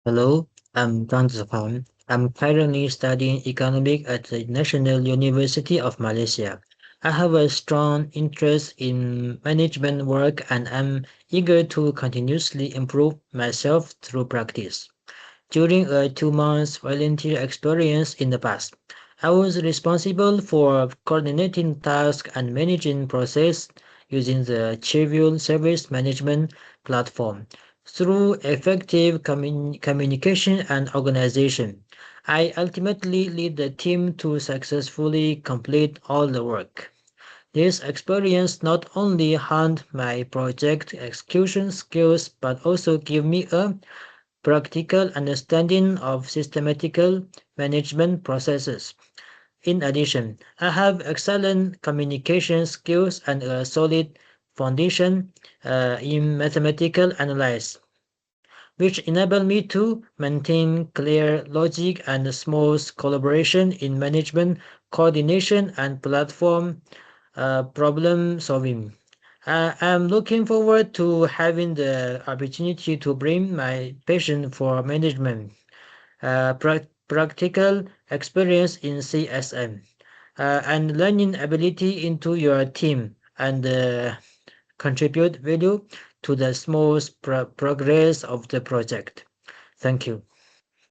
Hello, I'm Tan Zaphan. I'm currently studying economics at the National University of Malaysia. I have a strong interest in management work and I'm eager to continuously improve myself through practice. During a 2 month volunteer experience in the past, I was responsible for coordinating tasks and managing process using the Trivial Service Management platform. Through effective communication and organization, I ultimately lead the team to successfully complete all the work. This experience not only honed my project execution skills but also gave me a practical understanding of systematical management processes. In addition, I have excellent communication skills and a solid foundation in mathematical analysis, which enable me to maintain clear logic and smooth collaboration in management, coordination, and platform problem solving. I'm looking forward to having the opportunity to bring my passion for management, practical experience in CSM, and learning ability into your team and contribute value to the smooth progress of the project. Thank you.